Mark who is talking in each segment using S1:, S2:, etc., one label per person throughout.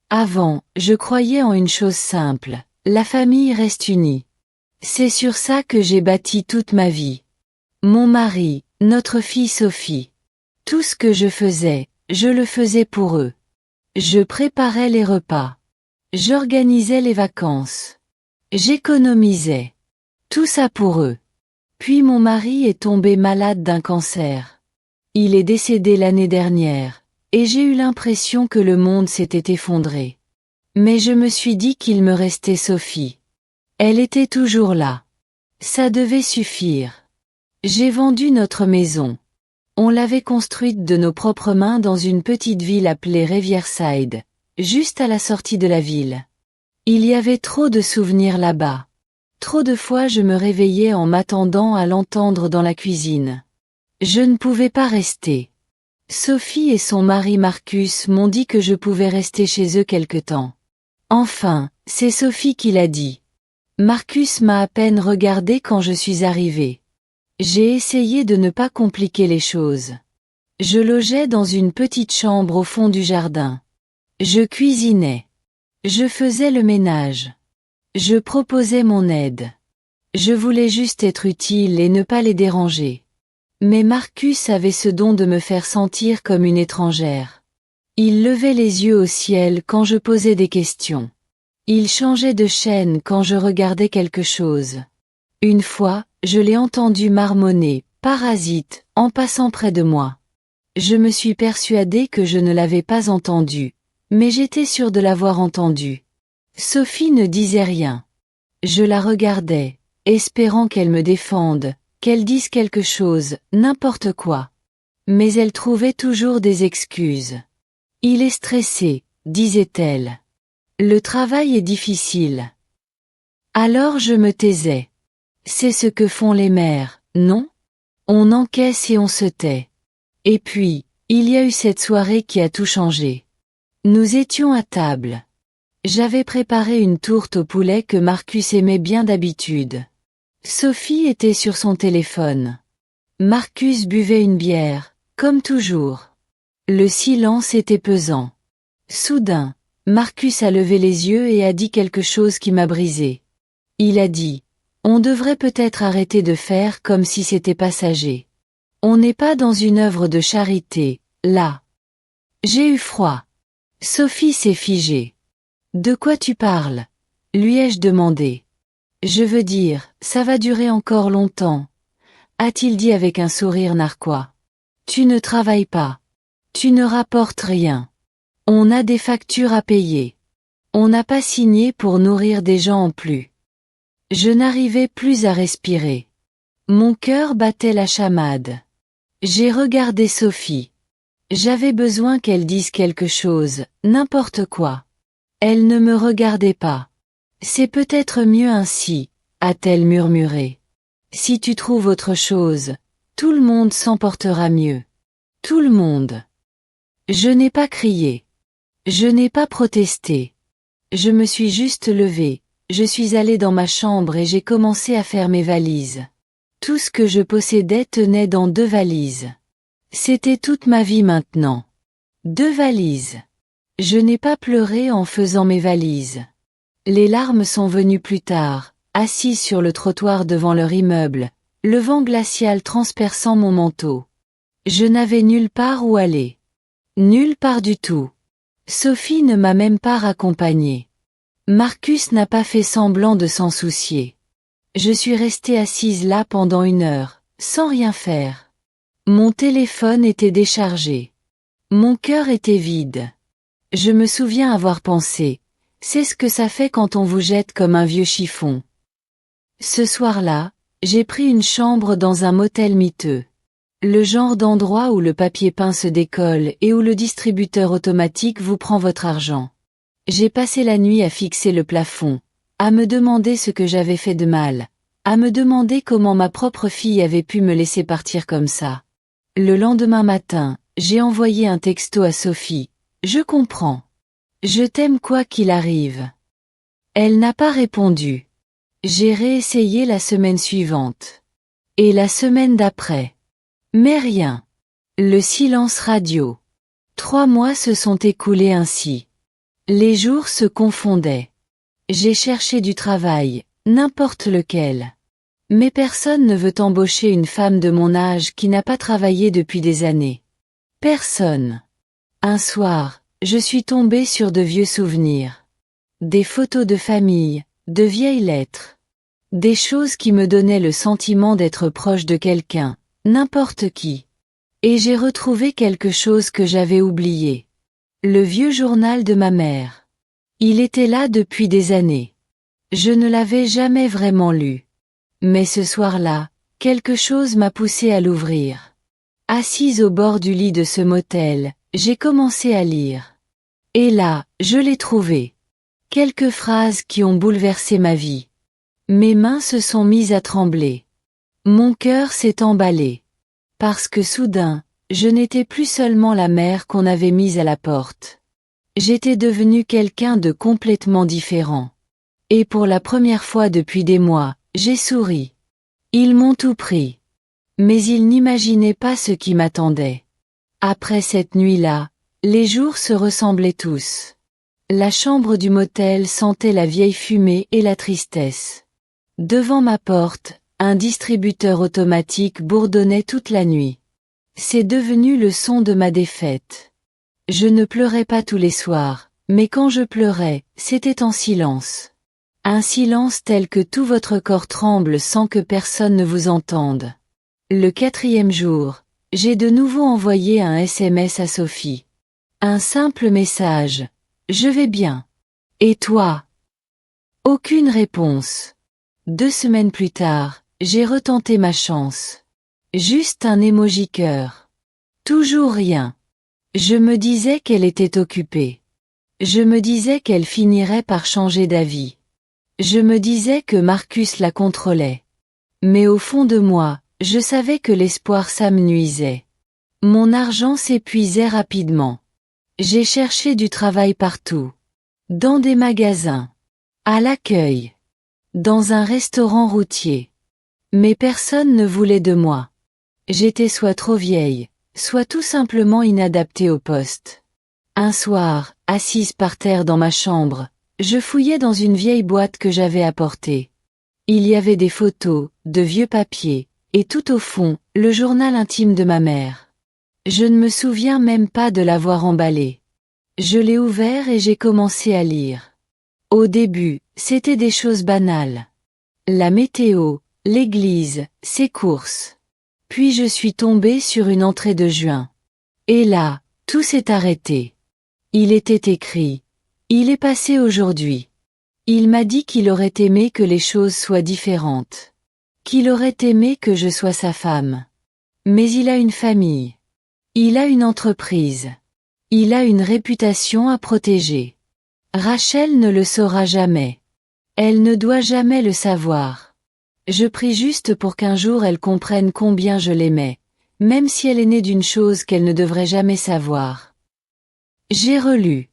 S1: Avant, je croyais en une chose simple, la famille reste unie. C'est sur ça que j'ai bâti toute ma vie. Mon mari, notre fille Sophie. Tout ce que je faisais, je le faisais pour eux. Je préparais les repas. J'organisais les vacances. J'économisais. Tout ça pour eux. Puis mon mari est tombé malade d'un cancer. Il est décédé l'année dernière, et j'ai eu l'impression que le monde s'était effondré. Mais je me suis dit qu'il me restait Sophie. Elle était toujours là. Ça devait suffire. J'ai vendu notre maison. On l'avait construite de nos propres mains dans une petite ville appelée Riverside, juste à la sortie de la ville. Il y avait trop de souvenirs là-bas. Trop de fois je me réveillais en m'attendant à l'entendre dans la cuisine. Je ne pouvais pas rester. Sophie et son mari Marcus m'ont dit que je pouvais rester chez eux quelque temps. Enfin, c'est Sophie qui l'a dit. Marcus m'a à peine regardé quand je suis arrivée. J'ai essayé de ne pas compliquer les choses. Je logeais dans une petite chambre au fond du jardin. Je cuisinais. Je faisais le ménage. Je proposais mon aide. Je voulais juste être utile et ne pas les déranger. Mais Marcus avait ce don de me faire sentir comme une étrangère. Il levait les yeux au ciel quand je posais des questions. Il changeait de chaîne quand je regardais quelque chose. Une fois, je l'ai entendu marmonner, parasite, en passant près de moi. Je me suis persuadée que je ne l'avais pas entendu, mais j'étais sûre de l'avoir entendu. Sophie ne disait rien. Je la regardais, espérant qu'elle me défende, qu'elle dise quelque chose, n'importe quoi. Mais elle trouvait toujours des excuses. Il est stressé, disait-elle. Le travail est difficile. Alors je me taisais. C'est ce que font les mères, non? On encaisse et on se tait. Et puis, il y a eu cette soirée qui a tout changé. Nous étions à table. J'avais préparé une tourte au poulet que Marcus aimait bien d'habitude. Sophie était sur son téléphone. Marcus buvait une bière, comme toujours. Le silence était pesant. Soudain, Marcus a levé les yeux et a dit quelque chose qui m'a brisé. Il a dit: on devrait peut-être arrêter de faire comme si c'était passager. On n'est pas dans une œuvre de charité, là. J'ai eu froid. Sophie s'est figée. De quoi tu parles? Lui ai-je demandé. Je veux dire, ça va durer encore longtemps, a-t-il dit avec un sourire narquois. Tu ne travailles pas. Tu ne rapportes rien. On a des factures à payer. On n'a pas signé pour nourrir des gens en plus. Je n'arrivais plus à respirer. Mon cœur battait la chamade. J'ai regardé Sophie. J'avais besoin qu'elle dise quelque chose, n'importe quoi. Elle ne me regardait pas. C'est peut-être mieux ainsi, a-t-elle murmuré. Si tu trouves autre chose, tout le monde s'en portera mieux. Tout le monde. Je n'ai pas crié. Je n'ai pas protesté. Je me suis juste levée, je suis allée dans ma chambre et j'ai commencé à faire mes valises. Tout ce que je possédais tenait dans 2 valises. C'était toute ma vie maintenant. 2 valises. Je n'ai pas pleuré en faisant mes valises. Les larmes sont venues plus tard, assise sur le trottoir devant leur immeuble, le vent glacial transperçant mon manteau. Je n'avais nulle part où aller. Nulle part du tout. Sophie ne m'a même pas raccompagnée. Marcus n'a pas fait semblant de s'en soucier. Je suis restée assise là pendant 1 heure, sans rien faire. Mon téléphone était déchargé. Mon cœur était vide. Je me souviens avoir pensé, c'est ce que ça fait quand on vous jette comme un vieux chiffon. Ce soir-là, j'ai pris une chambre dans un motel miteux. Le genre d'endroit où le papier peint se décolle et où le distributeur automatique vous prend votre argent. J'ai passé la nuit à fixer le plafond, à me demander ce que j'avais fait de mal, à me demander comment ma propre fille avait pu me laisser partir comme ça. Le lendemain matin, j'ai envoyé un texto à Sophie. Je comprends. Je t'aime quoi qu'il arrive. Elle n'a pas répondu. J'ai réessayé la semaine suivante. Et la semaine d'après. Mais rien. Le silence radio. 3 mois se sont écoulés ainsi. Les jours se confondaient. J'ai cherché du travail, n'importe lequel. Mais personne ne veut embaucher une femme de mon âge qui n'a pas travaillé depuis des années. Personne. Un soir, je suis tombée sur de vieux souvenirs. Des photos de famille, de vieilles lettres. Des choses qui me donnaient le sentiment d'être proche de quelqu'un, n'importe qui. Et j'ai retrouvé quelque chose que j'avais oublié. Le vieux journal de ma mère. Il était là depuis des années. Je ne l'avais jamais vraiment lu. Mais ce soir-là, quelque chose m'a poussé à l'ouvrir. Assise au bord du lit de ce motel, j'ai commencé à lire. Et là, je l'ai trouvé. Quelques phrases qui ont bouleversé ma vie. Mes mains se sont mises à trembler. Mon cœur s'est emballé. Parce que soudain, je n'étais plus seulement la mère qu'on avait mise à la porte. J'étais devenue quelqu'un de complètement différent. Et pour la première fois depuis des mois, j'ai souri. Ils m'ont tout pris. Mais ils n'imaginaient pas ce qui m'attendait. Après cette nuit-là, les jours se ressemblaient tous. La chambre du motel sentait la vieille fumée et la tristesse. Devant ma porte, un distributeur automatique bourdonnait toute la nuit. C'est devenu le son de ma défaite. Je ne pleurais pas tous les soirs, mais quand je pleurais, c'était en silence. Un silence tel que tout votre corps tremble sans que personne ne vous entende. Le 4e jour, j'ai de nouveau envoyé un SMS à Sophie. Un simple message. Je vais bien. Et toi? Aucune réponse. 2 semaines plus tard, j'ai retenté ma chance. Juste un emoji cœur. Toujours rien. Je me disais qu'elle était occupée. Je me disais qu'elle finirait par changer d'avis. Je me disais que Marcus la contrôlait. Mais au fond de moi, je savais que l'espoir ça me nuisait. Mon argent s'épuisait rapidement. J'ai cherché du travail partout. Dans des magasins. À l'accueil. Dans un restaurant routier. Mais personne ne voulait de moi. J'étais soit trop vieille, soit tout simplement inadaptée au poste. Un soir, assise par terre dans ma chambre, je fouillais dans une vieille boîte que j'avais apportée. Il y avait des photos, de vieux papiers, et tout au fond, le journal intime de ma mère. Je ne me souviens même pas de l'avoir emballé. Je l'ai ouvert et j'ai commencé à lire. Au début, c'était des choses banales. La météo, l'église, ses courses. Puis je suis tombée sur une entrée de juin. Et là, tout s'est arrêté. Il était écrit. Il est passé aujourd'hui. Il m'a dit qu'il aurait aimé que les choses soient différentes. Qu'il aurait aimé que je sois sa femme. Mais il a une famille. Il a une entreprise. Il a une réputation à protéger. Rachel ne le saura jamais. Elle ne doit jamais le savoir. Je prie juste pour qu'un jour elle comprenne combien je l'aimais, même si elle est née d'une chose qu'elle ne devrait jamais savoir. J'ai relu.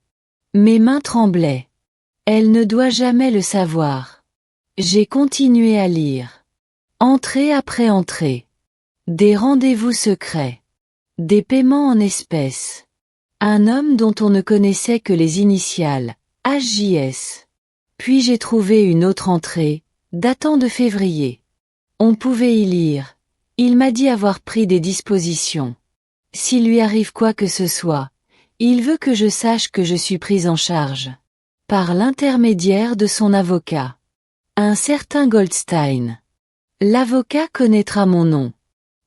S1: Mes mains tremblaient. Elle ne doit jamais le savoir. J'ai continué à lire. Entrée après entrée. Des rendez-vous secrets. Des paiements en espèces. Un homme dont on ne connaissait que les initiales, HJS. Puis j'ai trouvé une autre entrée, datant de février. On pouvait y lire. Il m'a dit avoir pris des dispositions. S'il lui arrive quoi que ce soit, il veut que je sache que je suis prise en charge. Par l'intermédiaire de son avocat. Un certain Goldstein. L'avocat connaîtra mon nom.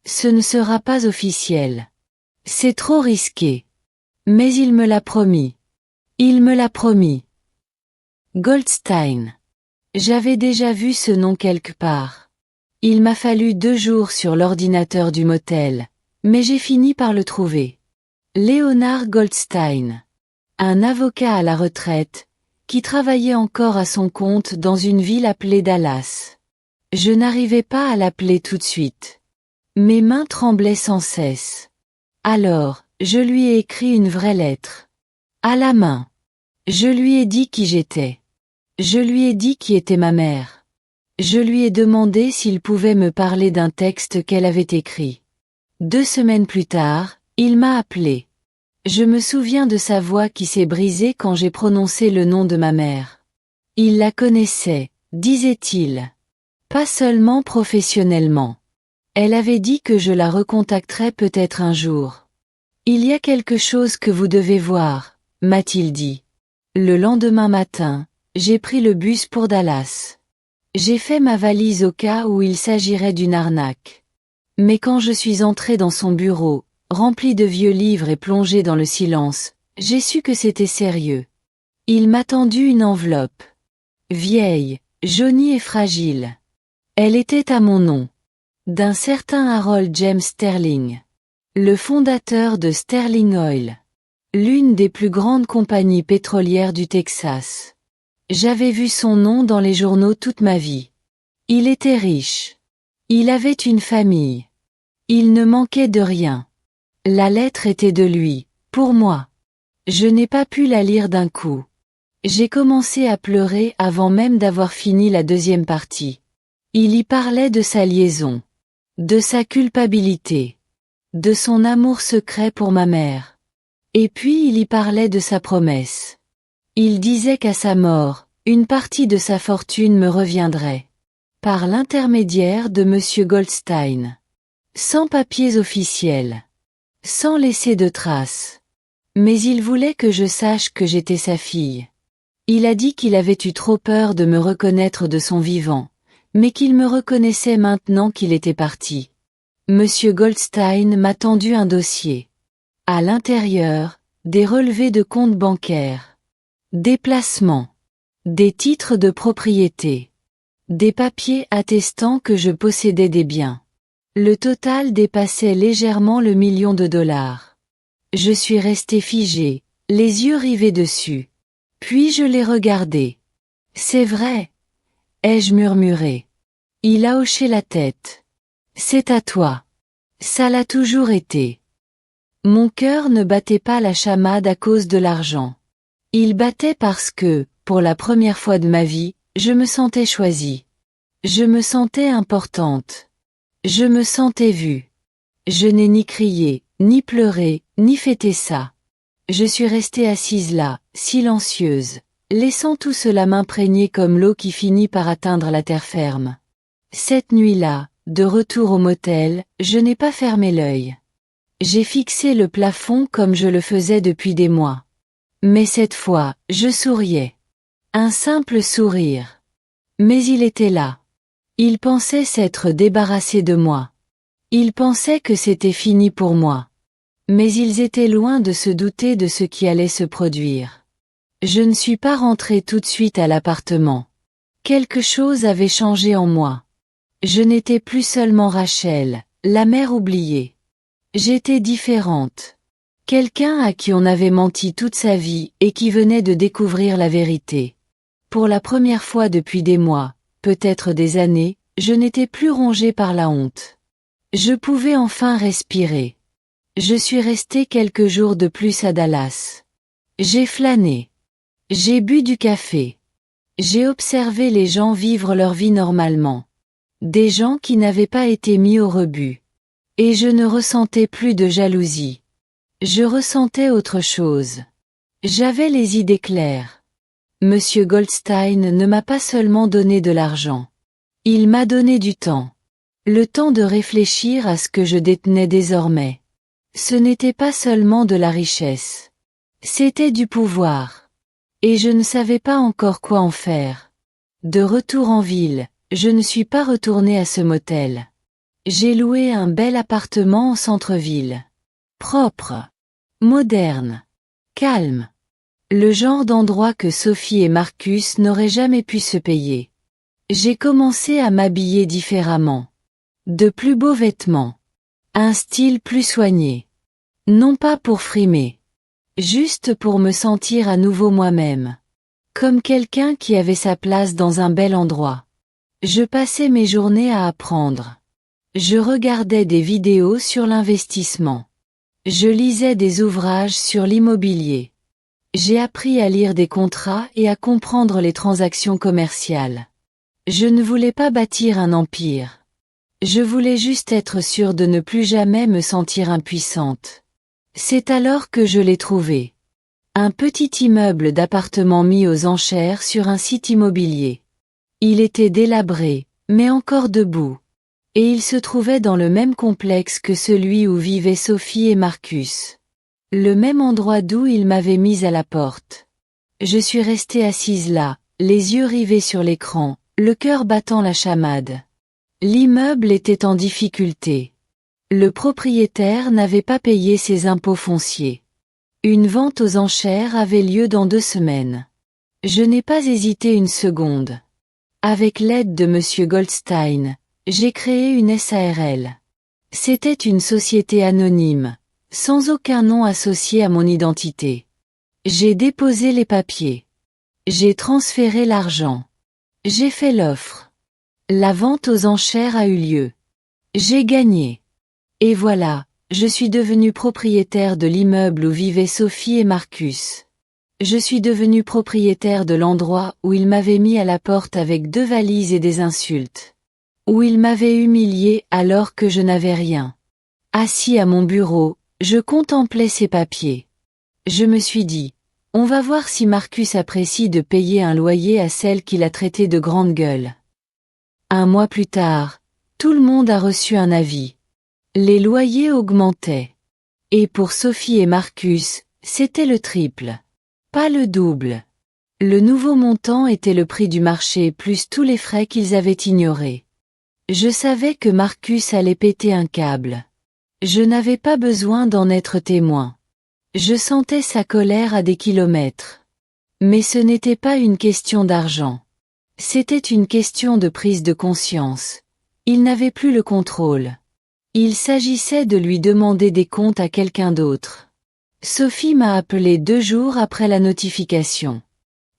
S1: Ce ne sera pas officiel. C'est trop risqué. Mais il me l'a promis. Il me l'a promis. Goldstein. J'avais déjà vu ce nom quelque part. Il m'a fallu 2 jours sur l'ordinateur du motel, mais j'ai fini par le trouver. Leonard Goldstein. Un avocat à la retraite, qui travaillait encore à son compte dans une ville appelée Dallas. Je n'arrivais pas à l'appeler tout de suite. Mes mains tremblaient sans cesse. Alors, je lui ai écrit une vraie lettre. À la main. Je lui ai dit qui j'étais. Je lui ai dit qui était ma mère. Je lui ai demandé s'il pouvait me parler d'un texte qu'elle avait écrit. 2 semaines plus tard, il m'a appelé. Je me souviens de sa voix qui s'est brisée quand j'ai prononcé le nom de ma mère. Il la connaissait, disait-il. Pas seulement professionnellement. Elle avait dit que je la recontacterais peut-être un jour. Il y a quelque chose que vous devez voir, m'a-t-il dit. Le lendemain matin, j'ai pris le bus pour Dallas. J'ai fait ma valise au cas où il s'agirait d'une arnaque. Mais quand je suis entré dans son bureau, rempli de vieux livres et plongé dans le silence, j'ai su que c'était sérieux. Il m'a tendu une enveloppe. Vieille, jaunie et fragile. Elle était à mon nom. D'un certain Harold James Sterling. Le fondateur de Sterling Oil. L'une des plus grandes compagnies pétrolières du Texas. J'avais vu son nom dans les journaux toute ma vie. Il était riche. Il avait une famille. Il ne manquait de rien. La lettre était de lui, pour moi. Je n'ai pas pu la lire d'un coup. J'ai commencé à pleurer avant même d'avoir fini la deuxième partie. Il y parlait de sa liaison. De sa culpabilité. De son amour secret pour ma mère. Et puis il y parlait de sa promesse. Il disait qu'à sa mort, une partie de sa fortune me reviendrait. Par l'intermédiaire de M. Goldstein. Sans papiers officiels. Sans laisser de traces. Mais il voulait que je sache que j'étais sa fille. Il a dit qu'il avait eu trop peur de me reconnaître de son vivant, mais qu'il me reconnaissait maintenant qu'il était parti. Monsieur Goldstein m'a tendu un dossier. À l'intérieur, des relevés de comptes bancaires. Des placements. Des titres de propriété. Des papiers attestant que je possédais des biens. Le total dépassait légèrement le $1 000 000. Je suis resté figé, les yeux rivés dessus. Puis je l'ai regardé. C'est vrai, ai-je murmuré. Il a hoché la tête. C'est à toi. Ça l'a toujours été. Mon cœur ne battait pas la chamade à cause de l'argent. Il battait parce que, pour la première fois de ma vie, je me sentais choisie. Je me sentais importante. Je me sentais vue. Je n'ai ni crié, ni pleuré, ni fêté ça. Je suis restée assise là, silencieuse, laissant tout cela m'imprégner comme l'eau qui finit par atteindre la terre ferme. Cette nuit-là, de retour au motel, je n'ai pas fermé l'œil. J'ai fixé le plafond comme je le faisais depuis des mois. Mais cette fois, je souriais. Un simple sourire. Mais il était là. Il pensait s'être débarrassé de moi. Il pensait que c'était fini pour moi. Mais ils étaient loin de se douter de ce qui allait se produire. Je ne suis pas rentrée tout de suite à l'appartement. Quelque chose avait changé en moi. Je n'étais plus seulement Rachel, la mère oubliée. J'étais différente. Quelqu'un à qui on avait menti toute sa vie et qui venait de découvrir la vérité. Pour la première fois depuis des mois, peut-être des années, je n'étais plus rongée par la honte. Je pouvais enfin respirer. Je suis restée quelques jours de plus à Dallas. J'ai flâné. J'ai bu du café. J'ai observé les gens vivre leur vie normalement. Des gens qui n'avaient pas été mis au rebut. Et je ne ressentais plus de jalousie. Je ressentais autre chose. J'avais les idées claires. Monsieur Goldstein ne m'a pas seulement donné de l'argent. Il m'a donné du temps. Le temps de réfléchir à ce que je détenais désormais. Ce n'était pas seulement de la richesse. C'était du pouvoir. Et je ne savais pas encore quoi en faire. De retour en ville, je ne suis pas retournée à ce motel. J'ai loué un bel appartement en centre-ville. Propre. Moderne. Calme. Le genre d'endroit que Sophie et Marcus n'auraient jamais pu se payer. J'ai commencé à m'habiller différemment. De plus beaux vêtements. Un style plus soigné. Non pas pour frimer. Juste pour me sentir à nouveau moi-même. Comme quelqu'un qui avait sa place dans un bel endroit. Je passais mes journées à apprendre. Je regardais des vidéos sur l'investissement. Je lisais des ouvrages sur l'immobilier. J'ai appris à lire des contrats et à comprendre les transactions commerciales. Je ne voulais pas bâtir un empire. Je voulais juste être sûre de ne plus jamais me sentir impuissante. C'est alors que je l'ai trouvé. Un petit immeuble d'appartements mis aux enchères sur un site immobilier. Il était délabré, mais encore debout. Et il se trouvait dans le même complexe que celui où vivaient Sophie et Marcus. Le même endroit d'où il m'avait mise à la porte. Je suis restée assise là, les yeux rivés sur l'écran, le cœur battant la chamade. L'immeuble était en difficulté. Le propriétaire n'avait pas payé ses impôts fonciers. Une vente aux enchères avait lieu dans 2 semaines. Je n'ai pas hésité une seconde. Avec l'aide de Monsieur Goldstein, j'ai créé une SARL. C'était une société anonyme, sans aucun nom associé à mon identité. J'ai déposé les papiers. J'ai transféré l'argent. J'ai fait l'offre. La vente aux enchères a eu lieu. J'ai gagné. Et voilà, je suis devenu propriétaire de l'immeuble où vivaient Sophie et Marcus. Je suis devenu propriétaire de l'endroit où il m'avait mis à la porte avec 2 valises et des insultes. Où il m'avait humilié alors que je n'avais rien. Assis à mon bureau, je contemplais ces papiers. Je me suis dit, on va voir si Marcus apprécie de payer un loyer à celle qu'il a traitée de grande gueule. 1 mois plus tard, tout le monde a reçu un avis. Les loyers augmentaient. Et pour Sophie et Marcus, c'était le triple. Pas le double. Le nouveau montant était le prix du marché plus tous les frais qu'ils avaient ignorés. Je savais que Marcus allait péter un câble. Je n'avais pas besoin d'en être témoin. Je sentais sa colère à des kilomètres. Mais ce n'était pas une question d'argent. C'était une question de prise de conscience. Il n'avait plus le contrôle. Il s'agissait de lui demander des comptes à quelqu'un d'autre. Sophie m'a appelé 2 jours après la notification.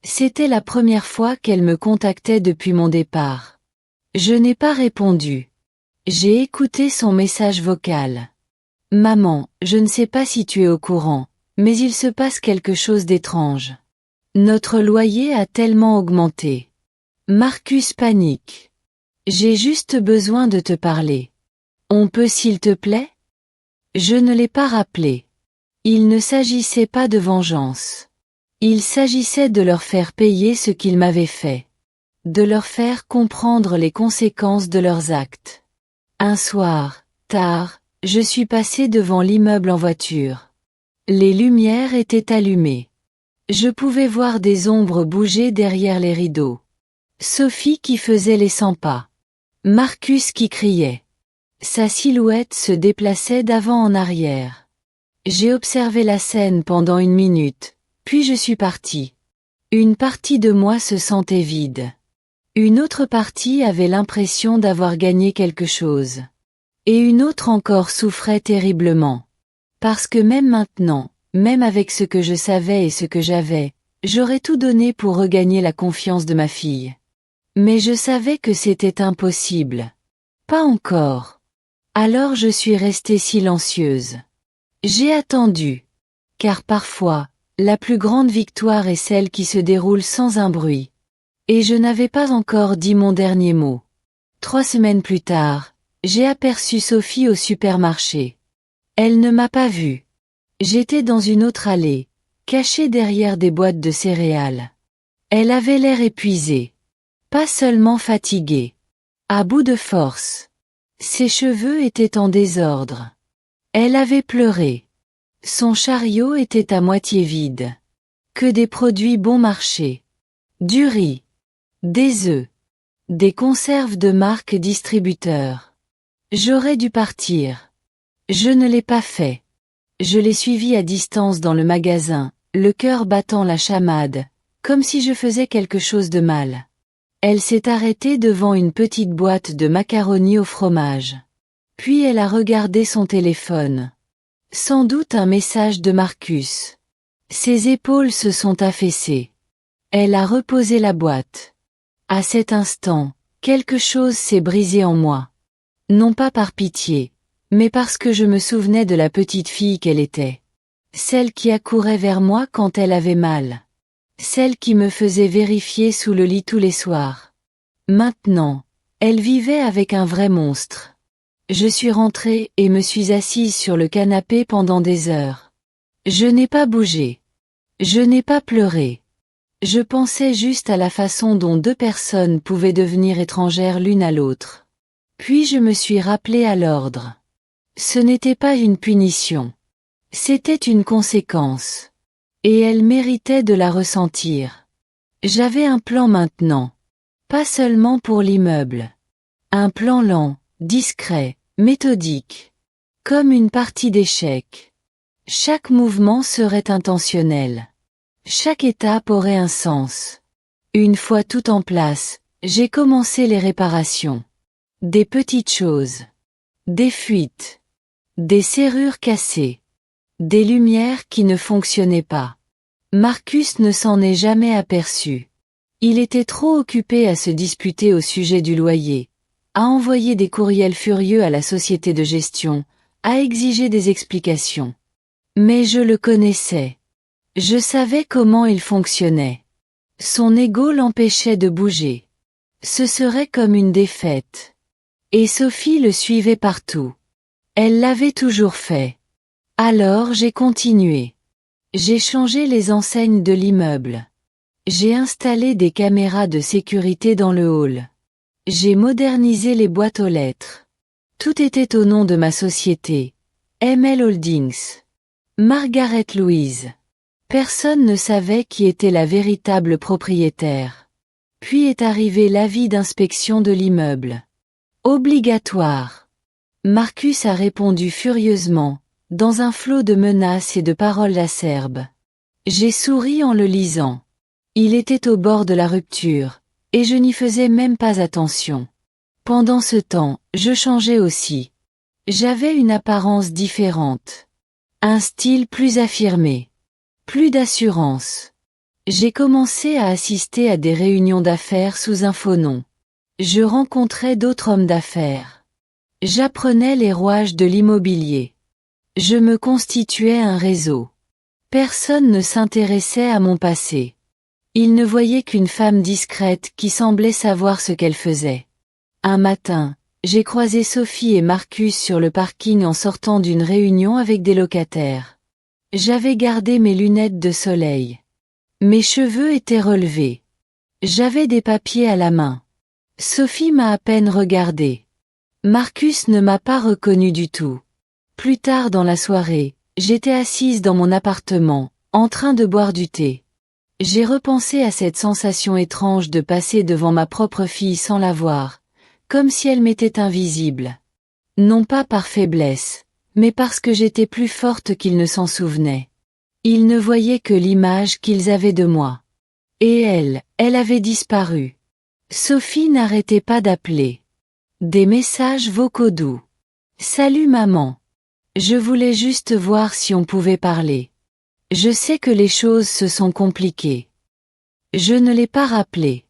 S1: C'était la première fois qu'elle me contactait depuis mon départ. Je n'ai pas répondu. J'ai écouté son message vocal. Maman, je ne sais pas si tu es au courant, mais il se passe quelque chose d'étrange. Notre loyer a tellement augmenté. Marcus panique. J'ai juste besoin de te parler. On peut s'il te plaît? Je ne l'ai pas rappelé. Il ne s'agissait pas de vengeance. Il s'agissait de leur faire payer ce qu'ils m'avaient fait. De leur faire comprendre les conséquences de leurs actes. Un soir, tard, je suis passée devant l'immeuble en voiture. Les lumières étaient allumées. Je pouvais voir des ombres bouger derrière les rideaux. Sophie qui faisait les 100 pas. Marcus qui criait. Sa silhouette se déplaçait d'avant en arrière. J'ai observé la scène pendant 1 minute, puis je suis partie. Une partie de moi se sentait vide. Une autre partie avait l'impression d'avoir gagné quelque chose. Et une autre encore souffrait terriblement. Parce que même maintenant, même avec ce que je savais et ce que j'avais, j'aurais tout donné pour regagner la confiance de ma fille. Mais je savais que c'était impossible. Pas encore. Alors je suis restée silencieuse. J'ai attendu. Car parfois, la plus grande victoire est celle qui se déroule sans un bruit. Et je n'avais pas encore dit mon dernier mot. 3 semaines plus tard, j'ai aperçu Sophie au supermarché. Elle ne m'a pas vue. J'étais dans une autre allée, cachée derrière des boîtes de céréales. Elle avait l'air épuisée. Pas seulement fatiguée. À bout de force. Ses cheveux étaient en désordre. Elle avait pleuré. Son chariot était à moitié vide. Que des produits bon marché. Du riz. Des œufs. Des conserves de marque distributeur. J'aurais dû partir. Je ne l'ai pas fait. Je l'ai suivie à distance dans le magasin, le cœur battant la chamade, comme si je faisais quelque chose de mal. Elle s'est arrêtée devant une petite boîte de macaroni au fromage. Puis elle a regardé son téléphone. Sans doute un message de Marcus. Ses épaules se sont affaissées. Elle a reposé la boîte. À cet instant, quelque chose s'est brisé en moi. Non pas par pitié, mais parce que je me souvenais de la petite fille qu'elle était. Celle qui accourait vers moi quand elle avait mal. Celle qui me faisait vérifier sous le lit tous les soirs. Maintenant, elle vivait avec un vrai monstre. Je suis rentrée et me suis assise sur le canapé pendant des heures. Je n'ai pas bougé. Je n'ai pas pleuré. Je pensais juste à la façon dont deux personnes pouvaient devenir étrangères l'une à l'autre. Puis je me suis rappelée à l'ordre. Ce n'était pas une punition. C'était une conséquence. Et elle méritait de la ressentir. J'avais un plan maintenant. Pas seulement pour l'immeuble. Un plan lent, discret, méthodique. Comme une partie d'échecs. Chaque mouvement serait intentionnel. Chaque étape aurait un sens. Une fois tout en place, j'ai commencé les réparations. Des petites choses. Des fuites. Des serrures cassées. Des lumières qui ne fonctionnaient pas. Marcus ne s'en est jamais aperçu. Il était trop occupé à se disputer au sujet du loyer, à envoyer des courriels furieux à la société de gestion, à exiger des explications. Mais je le connaissais. Je savais comment il fonctionnait. Son ego l'empêchait de bouger. Ce serait comme une défaite. Et Sophie le suivait partout. Elle l'avait toujours fait. Alors j'ai continué. J'ai changé les enseignes de l'immeuble. J'ai installé des caméras de sécurité dans le hall. J'ai modernisé les boîtes aux lettres. Tout était au nom de ma société. ML Holdings. Margaret Louise. Personne ne savait qui était la véritable propriétaire. Puis est arrivé l'avis d'inspection de l'immeuble. Obligatoire. Marcus a répondu furieusement, dans un flot de menaces et de paroles acerbes. J'ai souri en le lisant. Il était au bord de la rupture, et je n'y faisais même pas attention. Pendant ce temps, je changeais aussi. J'avais une apparence différente. Un style plus affirmé. Plus d'assurance. J'ai commencé à assister à des réunions d'affaires sous un faux nom. Je rencontrais d'autres hommes d'affaires. J'apprenais les rouages de l'immobilier. Je me constituais un réseau. Personne ne s'intéressait à mon passé. Ils ne voyaient qu'une femme discrète qui semblait savoir ce qu'elle faisait. Un matin, j'ai croisé Sophie et Marcus sur le parking en sortant d'une réunion avec des locataires. J'avais gardé mes lunettes de soleil. Mes cheveux étaient relevés. J'avais des papiers à la main. Sophie m'a à peine regardé. Marcus ne m'a pas reconnu du tout. Plus tard dans la soirée, j'étais assise dans mon appartement, en train de boire du thé. J'ai repensé à cette sensation étrange de passer devant ma propre fille sans la voir, comme si elle m'était invisible. Non pas par faiblesse, mais parce que j'étais plus forte qu'ils ne s'en souvenaient. Ils ne voyaient que l'image qu'ils avaient de moi. Et elle avait disparu. Sophie n'arrêtait pas d'appeler. Des messages vocaux doux. Salut maman. Je voulais juste voir si on pouvait parler. Je sais que les choses se sont compliquées. Je ne l'ai pas rappelée.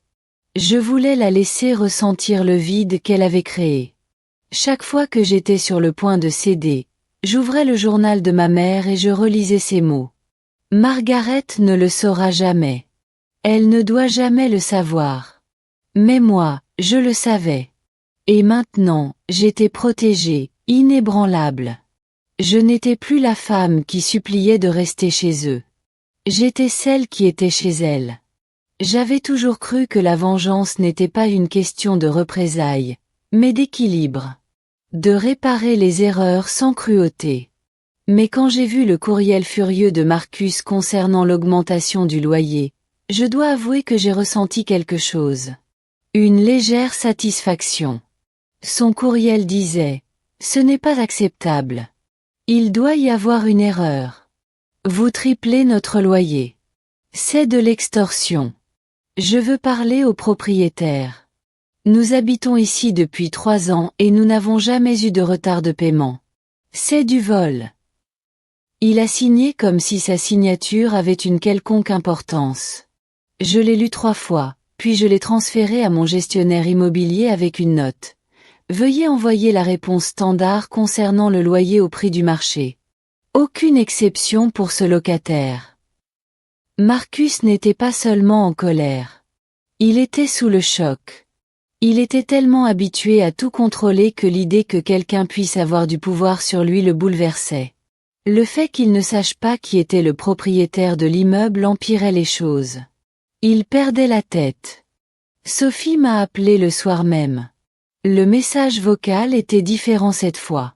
S1: Je voulais la laisser ressentir le vide qu'elle avait créé. Chaque fois que j'étais sur le point de céder, j'ouvrais le journal de ma mère et je relisais ces mots. Margaret ne le saura jamais. Elle ne doit jamais le savoir. Mais moi, je le savais. Et maintenant, j'étais protégée, inébranlable. Je n'étais plus la femme qui suppliait de rester chez eux. J'étais celle qui était chez elle. J'avais toujours cru que la vengeance n'était pas une question de représailles, mais d'équilibre. De réparer les erreurs sans cruauté. Mais quand j'ai vu le courriel furieux de Marcus concernant l'augmentation du loyer, je dois avouer que j'ai ressenti quelque chose. Une légère satisfaction. Son courriel disait « Ce n'est pas acceptable. Il doit y avoir une erreur. Vous triplez notre loyer. C'est de l'extorsion. Je veux parler au propriétaire. Nous habitons ici depuis 3 ans et nous n'avons jamais eu de retard de paiement. C'est du vol. » Il a signé comme si sa signature avait une quelconque importance. Je l'ai lu 3 fois, puis je l'ai transféré à mon gestionnaire immobilier avec une note. Veuillez envoyer la réponse standard concernant le loyer au prix du marché. Aucune exception pour ce locataire. Marcus n'était pas seulement en colère. Il était sous le choc. Il était tellement habitué à tout contrôler que l'idée que quelqu'un puisse avoir du pouvoir sur lui le bouleversait. Le fait qu'il ne sache pas qui était le propriétaire de l'immeuble empirait les choses. Il perdait la tête. Sophie m'a appelé le soir même. Le message vocal était différent cette fois.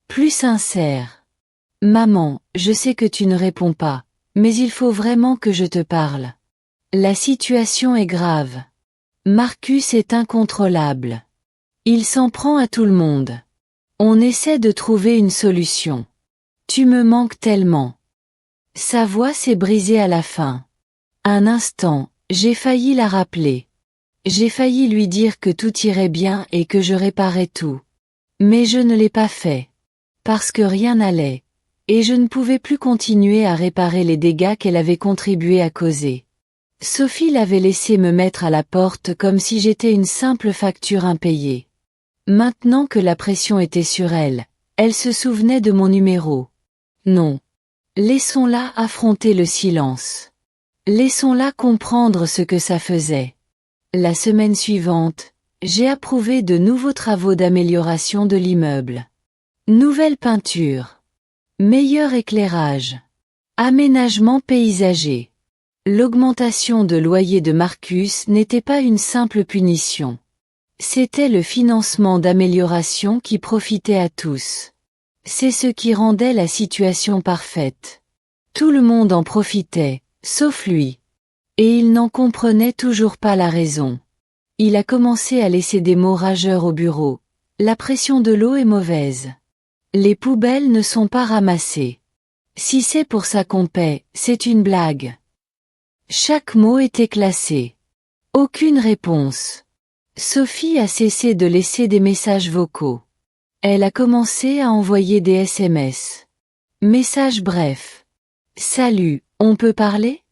S1: Plus sincère. Maman, je sais que tu ne réponds pas, mais il faut vraiment que je te parle. La situation est grave. Marcus est incontrôlable. Il s'en prend à tout le monde. On essaie de trouver une solution. Tu me manques tellement. Sa voix s'est brisée à la fin. Un instant, j'ai failli la rappeler. J'ai failli lui dire que tout irait bien et que je réparais tout. Mais je ne l'ai pas fait. Parce que rien n'allait. Et je ne pouvais plus continuer à réparer les dégâts qu'elle avait contribué à causer. Sophie l'avait laissé me mettre à la porte comme si j'étais une simple facture impayée. Maintenant que la pression était sur elle, elle se souvenait de mon numéro. Non. Laissons-la affronter le silence. Laissons-la comprendre ce que ça faisait. La semaine suivante, j'ai approuvé de nouveaux travaux d'amélioration de l'immeuble. Nouvelle peinture. Meilleur éclairage. Aménagement paysager. L'augmentation de loyer de Marcus n'était pas une simple punition. C'était le financement d'amélioration qui profitait à tous. C'est ce qui rendait la situation parfaite. Tout le monde en profitait, sauf lui. Et il n'en comprenait toujours pas la raison. Il a commencé à laisser des mots rageurs au bureau. La pression de l'eau est mauvaise. Les poubelles ne sont pas ramassées. Si c'est pour ça qu'on paie, c'est une blague. Chaque mot était classé. Aucune réponse. Sophie a cessé de laisser des messages vocaux. Elle a commencé à envoyer des SMS. Messages brefs. Salut, on peut parler?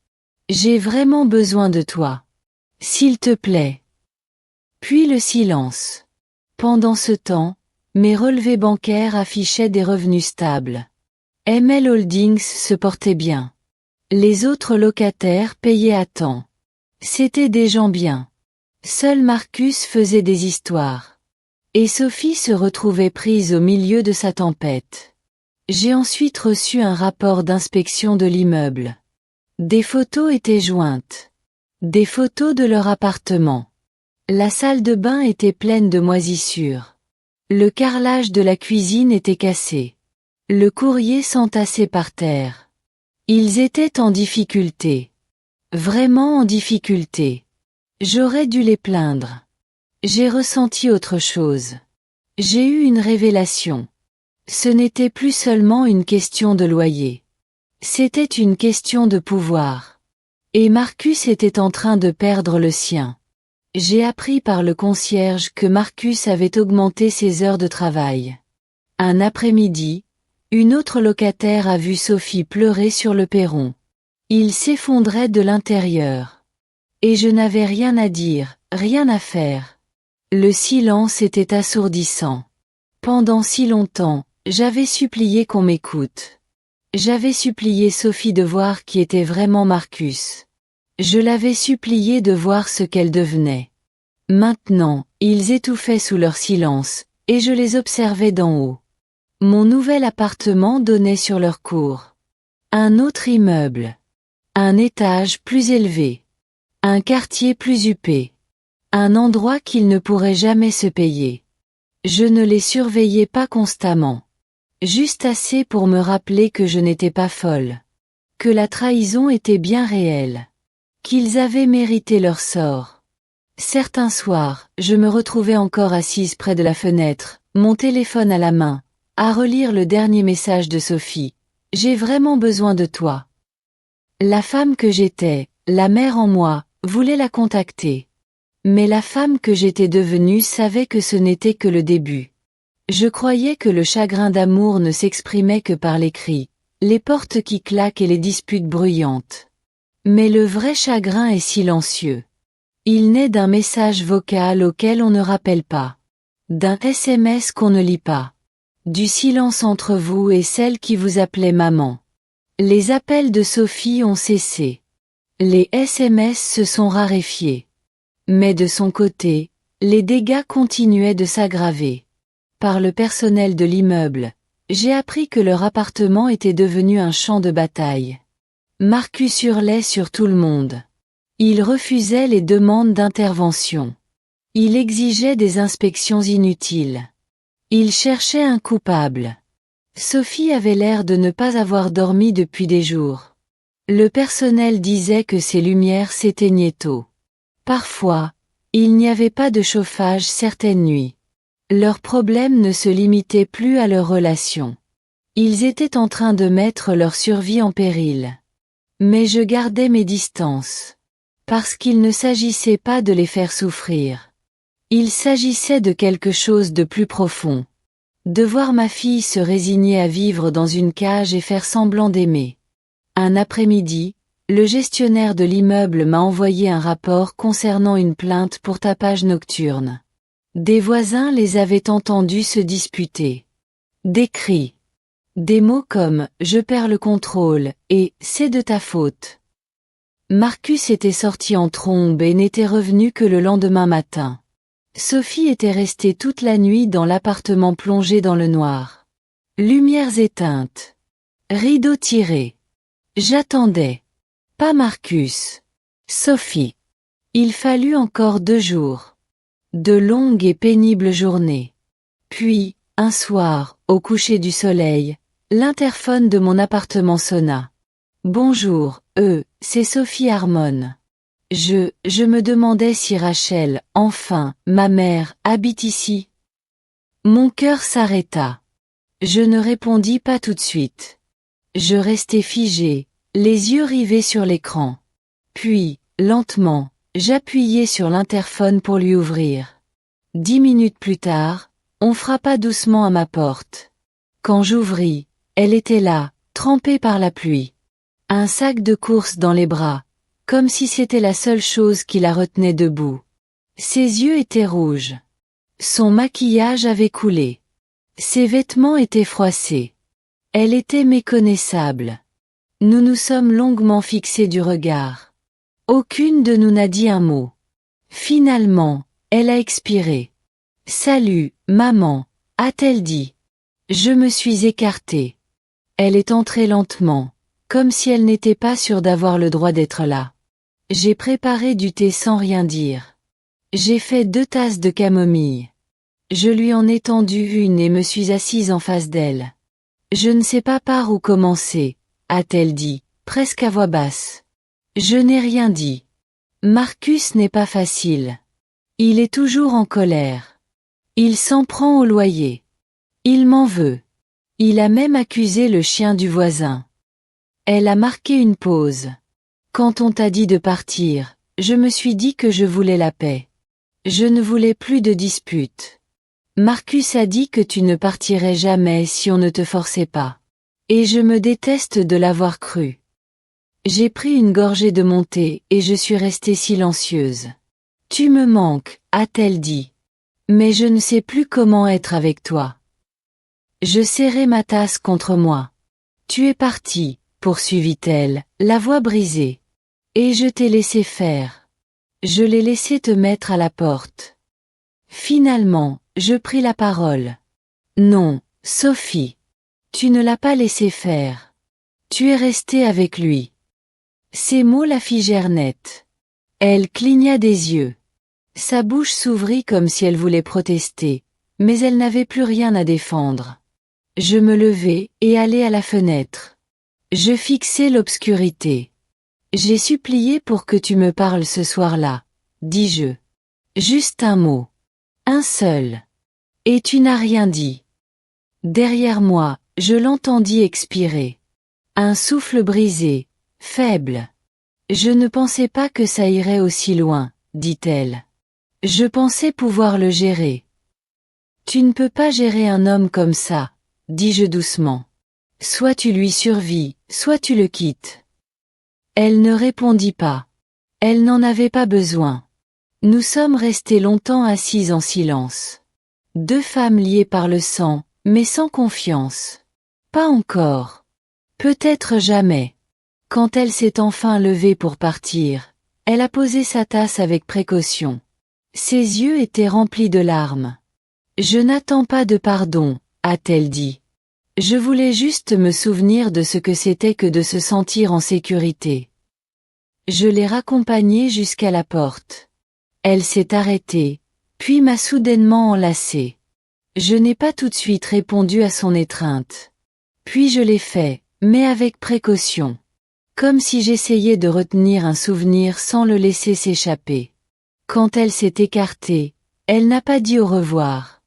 S1: J'ai vraiment besoin de toi. S'il te plaît. Puis le silence. Pendant ce temps, mes relevés bancaires affichaient des revenus stables. ML Holdings se portait bien. Les autres locataires payaient à temps. C'étaient des gens bien. Seul Marcus faisait des histoires. Et Sophie se retrouvait prise au milieu de sa tempête. J'ai ensuite reçu un rapport d'inspection de l'immeuble. Des photos étaient jointes. Des photos de leur appartement. La salle de bain était pleine de moisissures. Le carrelage de la cuisine était cassé. Le courrier s'entassait par terre. Ils étaient en difficulté. Vraiment en difficulté. J'aurais dû les plaindre. J'ai ressenti autre chose. J'ai eu une révélation. Ce n'était plus seulement une question de loyer. C'était une question de pouvoir. Et Marcus était en train de perdre le sien. J'ai appris par le concierge que Marcus avait augmenté ses heures de travail. Un après-midi, une autre locataire a vu Sophie pleurer sur le perron. Il s'effondrait de l'intérieur. Et je n'avais rien à dire, rien à faire. Le silence était assourdissant. Pendant si longtemps, j'avais supplié qu'on m'écoute. J'avais supplié Sophie de voir qui était vraiment Marcus. Je l'avais supplié de voir ce qu'elle devenait. Maintenant, ils étouffaient sous leur silence, et je les observais d'en haut. Mon nouvel appartement donnait sur leur cour. Un autre immeuble. Un étage plus élevé. Un quartier plus huppé. Un endroit qu'ils ne pourraient jamais se payer. Je ne les surveillais pas constamment. Juste assez pour me rappeler que je n'étais pas folle. Que la trahison était bien réelle. Qu'ils avaient mérité leur sort. Certains soirs, je me retrouvais encore assise près de la fenêtre, mon téléphone à la main, à relire le dernier message de Sophie. J'ai vraiment besoin de toi. La femme que j'étais, la mère en moi, voulait la contacter. Mais la femme que j'étais devenue savait que ce n'était que le début. Je croyais que le chagrin d'amour ne s'exprimait que par les cris, les portes qui claquent et les disputes bruyantes. Mais le vrai chagrin est silencieux. Il naît d'un message vocal auquel on ne rappelle pas. D'un SMS qu'on ne lit pas. Du silence entre vous et celle qui vous appelait maman. Les appels de Sophie ont cessé. Les SMS se sont raréfiés. Mais de son côté, les dégâts continuaient de s'aggraver. Par le personnel de l'immeuble, j'ai appris que leur appartement était devenu un champ de bataille. Marcus hurlait sur tout le monde. Il refusait les demandes d'intervention. Il exigeait des inspections inutiles. Il cherchait un coupable. Sophie avait l'air de ne pas avoir dormi depuis des jours. Le personnel disait que ses lumières s'éteignaient tôt. Parfois, il n'y avait pas de chauffage certaines nuits. Leurs problèmes ne se limitaient plus à leur relation. Ils étaient en train de mettre leur survie en péril. Mais je gardais mes distances. Parce qu'il ne s'agissait pas de les faire souffrir. Il s'agissait de quelque chose de plus profond. De voir ma fille se résigner à vivre dans une cage et faire semblant d'aimer. Un après-midi, le gestionnaire de l'immeuble m'a envoyé un rapport concernant une plainte pour tapage nocturne. Des voisins les avaient entendus se disputer. Des cris. Des mots comme « je perds le contrôle » et « c'est de ta faute ». Marcus était sorti en trombe et n'était revenu que le lendemain matin. Sophie était restée toute la nuit dans l'appartement plongé dans le noir. Lumières éteintes. Rideaux tirés. J'attendais. Pas Marcus. Sophie. Il fallut encore 2 jours. De longues et pénibles journées. Puis, un soir, au coucher du soleil, l'interphone de mon appartement sonna. Bonjour, c'est Sophie Harmon. Je me demandais si Rachel, enfin, ma mère, habite ici. Mon cœur s'arrêta. Je ne répondis pas tout de suite. Je restai figé, les yeux rivés sur l'écran. Puis, lentement, j'appuyai sur l'interphone pour lui ouvrir. 10 minutes plus tard, on frappa doucement à ma porte. Quand j'ouvris, elle était là, trempée par la pluie. Un sac de course dans les bras, comme si c'était la seule chose qui la retenait debout. Ses yeux étaient rouges. Son maquillage avait coulé. Ses vêtements étaient froissés. Elle était méconnaissable. Nous nous sommes longuement fixés du regard. Aucune de nous n'a dit un mot. Finalement, elle a expiré. « Salut, maman », a-t-elle dit. Je me suis écarté. Elle est entrée lentement, comme si elle n'était pas sûre d'avoir le droit d'être là. J'ai préparé du thé sans rien dire. J'ai fait 2 tasses de camomille. Je lui en ai tendu une et me suis assise en face d'elle. Je ne sais pas par où commencer, a-t-elle dit, presque à voix basse. Je n'ai rien dit. Marcus n'est pas facile. Il est toujours en colère. Il s'en prend au loyer. Il m'en veut. Il a même accusé le chien du voisin. Elle a marqué une pause. Quand on t'a dit de partir, je me suis dit que je voulais la paix. Je ne voulais plus de disputes. Marcus a dit que tu ne partirais jamais si on ne te forçait pas. Et je me déteste de l'avoir cru. J'ai pris une gorgée de mon thé et je suis restée silencieuse. Tu me manques, a-t-elle dit. Mais je ne sais plus comment être avec toi. Je serrai ma tasse contre moi. Tu es parti, poursuivit-elle, la voix brisée. Et je t'ai laissé faire. Je l'ai laissé te mettre à la porte. Finalement, je pris la parole. Non, Sophie. Tu ne l'as pas laissé faire. Tu es restée avec lui. Ces mots la figèrent net. Elle cligna des yeux. Sa bouche s'ouvrit comme si elle voulait protester, mais elle n'avait plus rien à défendre. Je me levai et allai à la fenêtre. Je fixai l'obscurité. J'ai supplié pour que tu me parles ce soir-là, dis-je. Juste un mot. Un seul. Et tu n'as rien dit. Derrière moi, je l'entendis expirer. Un souffle brisé, faible. Je ne pensais pas que ça irait aussi loin, dit-elle. Je pensais pouvoir le gérer. Tu ne peux pas gérer un homme comme ça, dis-je doucement. Soit tu lui survis, soit tu le quittes. Elle ne répondit pas. Elle n'en avait pas besoin. Nous sommes restés longtemps assises en silence. 2 femmes liées par le sang, mais sans confiance. Pas encore. Peut-être jamais. Quand elle s'est enfin levée pour partir, elle a posé sa tasse avec précaution. Ses yeux étaient remplis de larmes. Je n'attends pas de pardon, a-t-elle dit. Je voulais juste me souvenir de ce que c'était que de se sentir en sécurité. Je l'ai raccompagnée jusqu'à la porte. Elle s'est arrêtée, puis m'a soudainement enlacée. Je n'ai pas tout de suite répondu à son étreinte. Puis je l'ai fait, mais avec précaution. Comme si j'essayais de retenir un souvenir sans le laisser s'échapper. Quand elle s'est écartée, elle n'a pas dit au revoir.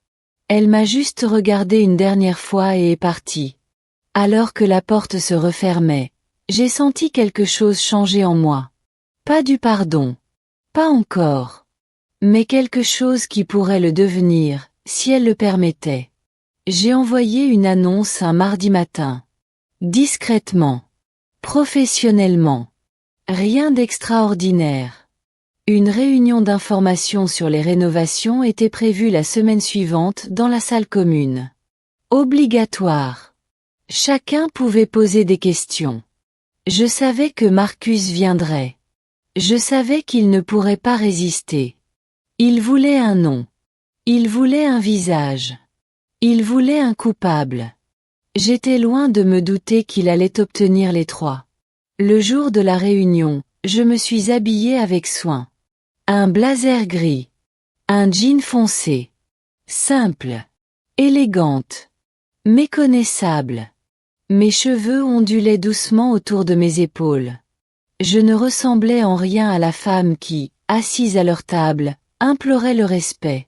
S1: Elle m'a juste regardé une dernière fois et est partie. Alors que la porte se refermait, j'ai senti quelque chose changer en moi. Pas du pardon. Pas encore. Mais quelque chose qui pourrait le devenir, si elle le permettait. J'ai envoyé une annonce un mardi matin. Discrètement. Professionnellement. Rien d'extraordinaire. Une réunion d'information sur les rénovations était prévue la semaine suivante dans la salle commune. Obligatoire. Chacun pouvait poser des questions. Je savais que Marcus viendrait. Je savais qu'il ne pourrait pas résister. Il voulait un nom. Il voulait un visage. Il voulait un coupable. J'étais loin de me douter qu'il allait obtenir les trois. Le jour de la réunion, je me suis habillée avec soin. Un blazer gris. Un jean foncé. Simple. Élégante. Méconnaissable. Mes cheveux ondulaient doucement autour de mes épaules. Je ne ressemblais en rien à la femme qui, assise à leur table, implorait le respect.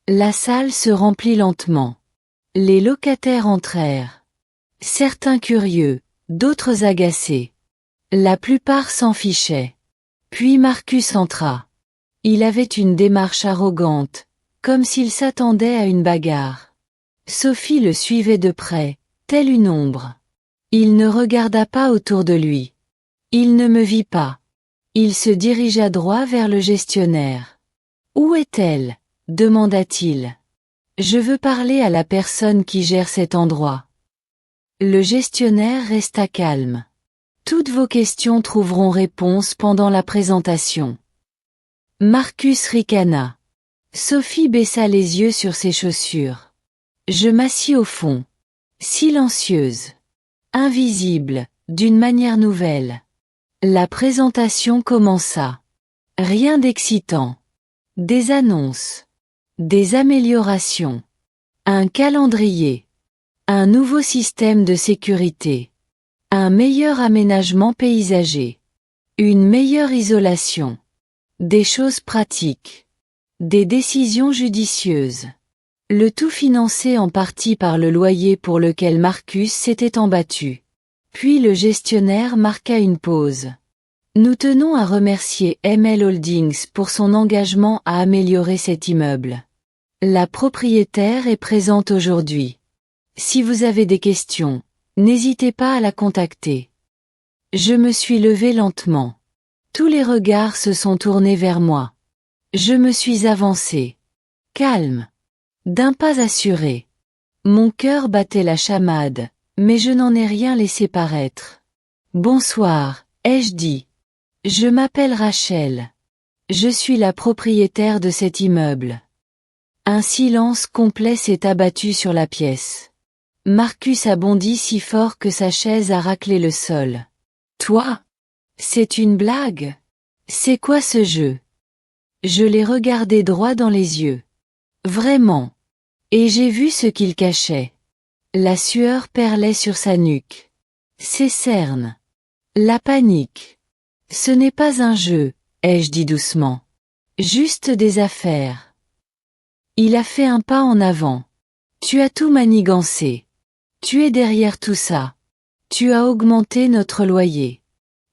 S1: La salle se remplit lentement. Les locataires entrèrent. Certains curieux, d'autres agacés. La plupart s'en fichaient. Puis Marcus entra. Il avait une démarche arrogante, comme s'il s'attendait à une bagarre. Sophie le suivait de près, telle une ombre. Il ne regarda pas autour de lui. Il ne me vit pas. Il se dirigea droit vers le gestionnaire. « Où est-elle » demanda-t-il. « Je veux parler à la personne qui gère cet endroit. » Le gestionnaire resta calme. « Toutes vos questions trouveront réponse pendant la présentation. » Marcus ricana. Sophie baissa les yeux sur ses chaussures. Je m'assis au fond. Silencieuse. Invisible, d'une manière nouvelle. La présentation commença. Rien d'excitant. Des annonces. Des améliorations. Un calendrier. Un nouveau système de sécurité. Un meilleur aménagement paysager. Une meilleure isolation. Des choses pratiques. Des décisions judicieuses. Le tout financé en partie par le loyer pour lequel Marcus s'était embattu. Puis le gestionnaire marqua une pause. Nous tenons à remercier ML Holdings pour son engagement à améliorer cet immeuble. La propriétaire est présente aujourd'hui. Si vous avez des questions, n'hésitez pas à la contacter. Je me suis levée lentement. Tous les regards se sont tournés vers moi. Je me suis avancée. Calme. D'un pas assuré. Mon cœur battait la chamade, mais je n'en ai rien laissé paraître. Bonsoir, ai-je dit. Je m'appelle Rachel. Je suis la propriétaire de cet immeuble. Un silence complet s'est abattu sur la pièce. Marcus a bondi si fort que sa chaise a raclé le sol. Toi? C'est une blague? C'est quoi ce jeu? Je l'ai regardé droit dans les yeux. Vraiment. Et j'ai vu ce qu'il cachait. La sueur perlait sur sa nuque. Ses cernes. La panique. Ce n'est pas un jeu, ai-je dit doucement. Juste des affaires. Il a fait un pas en avant. Tu as tout manigancé. Tu es derrière tout ça. Tu as augmenté notre loyer.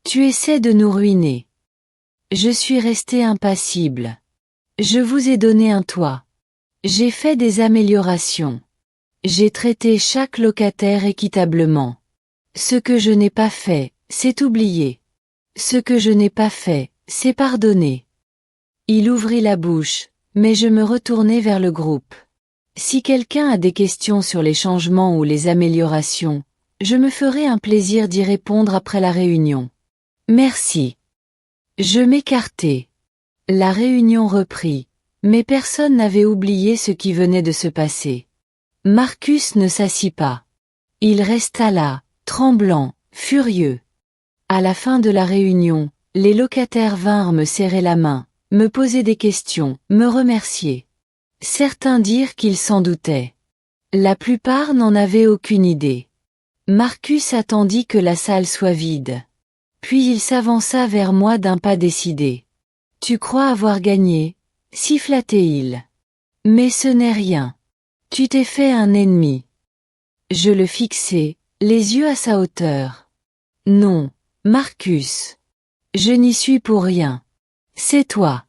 S1: Tu essaies de nous ruiner. Je suis resté impassible. Je vous ai donné un toit. J'ai fait des améliorations. J'ai traité chaque locataire équitablement. Ce que je n'ai pas fait, c'est oublier. Ce que je n'ai pas fait, c'est pardonner. Il ouvrit la bouche, mais je me retournai vers le groupe. Si quelqu'un a des questions sur les changements ou les améliorations, je me ferai un plaisir d'y répondre après la réunion. Merci. Je m'écartai. La réunion reprit. Mais personne n'avait oublié ce qui venait de se passer. Marcus ne s'assit pas. Il resta là, tremblant, furieux. À la fin de la réunion, les locataires vinrent me serrer la main, me poser des questions, me remercier. Certains dirent qu'ils s'en doutaient. La plupart n'en avaient aucune idée. Marcus attendit que la salle soit vide. Puis il s'avança vers moi d'un pas décidé. « Tu crois avoir gagné ?» siffla-t-il. « Mais ce n'est rien. Tu t'es fait un ennemi. » Je le fixai, les yeux à sa hauteur. « Non, Marcus. Je n'y suis pour rien. C'est toi.